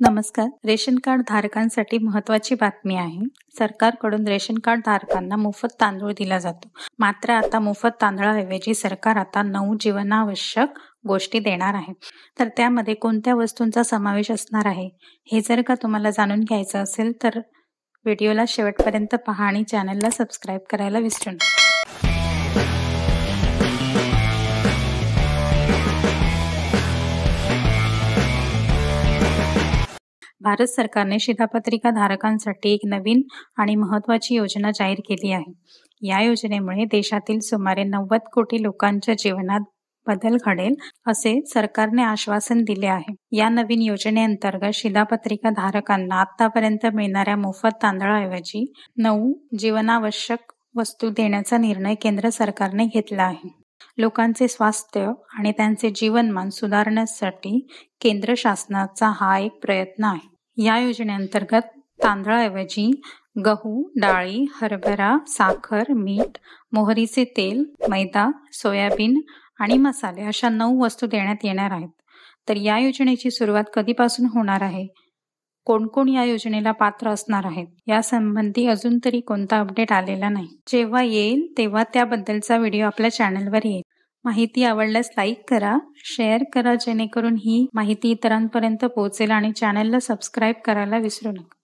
नमस्कार. Ration card धारकांसाठी महत्त्वाची बातमी आहे. सरकारकडून रेशन कार्ड धारकांना मोफत तांदूळ दिला जातो. मात्र आता मोफत तांदळाऐवजी सरकार आता 9 जीवनावश्यक गोष्टी देणार आहे. तर त्यामध्ये कोणत्या वस्तूंचा समावेश असणार आहे, हे जर का तुम्हाला जाणून घ्यायचं असेल तर व्हिडिओला शेवटपर्यंत पहा आणि चॅनलला सबस्क्राईब करायला विसरू नका. भारत सरकारने शिधापत्रिका धारकांसाठी एक नवीन आणि महत्त्वाची योजना जाहीर केली आहे. या योजनेमुळे देशातील सुमारे 90 कोटी लोकांच्या जीवनात बदल घडेल असे सरकारने आश्वासन दिले आहे. या नवीन योजनेअंतर्गत शिधापत्रिका धारकांना आतापर्यंत मिळणाऱ्या मोफत तांदळाऐवजी 9 जीवनावश्यक वस्तू देण्याचा निर्णय केंद्र सरकारने घेतला आहे. लोकांचे स्वास्थ्य आणि त्यांचे जीवनमान सुधारण्यासाठी केंद्र शासनाचा हा एक प्रयत्न आहे. या योजनेअंतर्गत तांदळाऐवजी गहू, डाळी, हरभरा, साखर, मीठ, मोहरीचे तेल, मैदा, सोयाबीन आणि मसाले अशा 9 वस्तू देण्यात येणार आहेत. तर या योजनेची सुरुवात कधीपासून होणार आहे, कोण कोण या योजनेला पात्र असणार आहेत, यासंबंधी अजून तरी कोणता अपडेट आलेला नाही. जेव्हा येईल तेव्हा त्याबद्दलचा व्हिडिओ आपल्या चॅनलवर येईल. माहिती आवडल्यास लाईक करा, शेअर करा, जेणेकरून ही माहिती इतरांपर्यंत पोहोचेल आणि चॅनलला सबस्क्राईब करायला विसरू नका.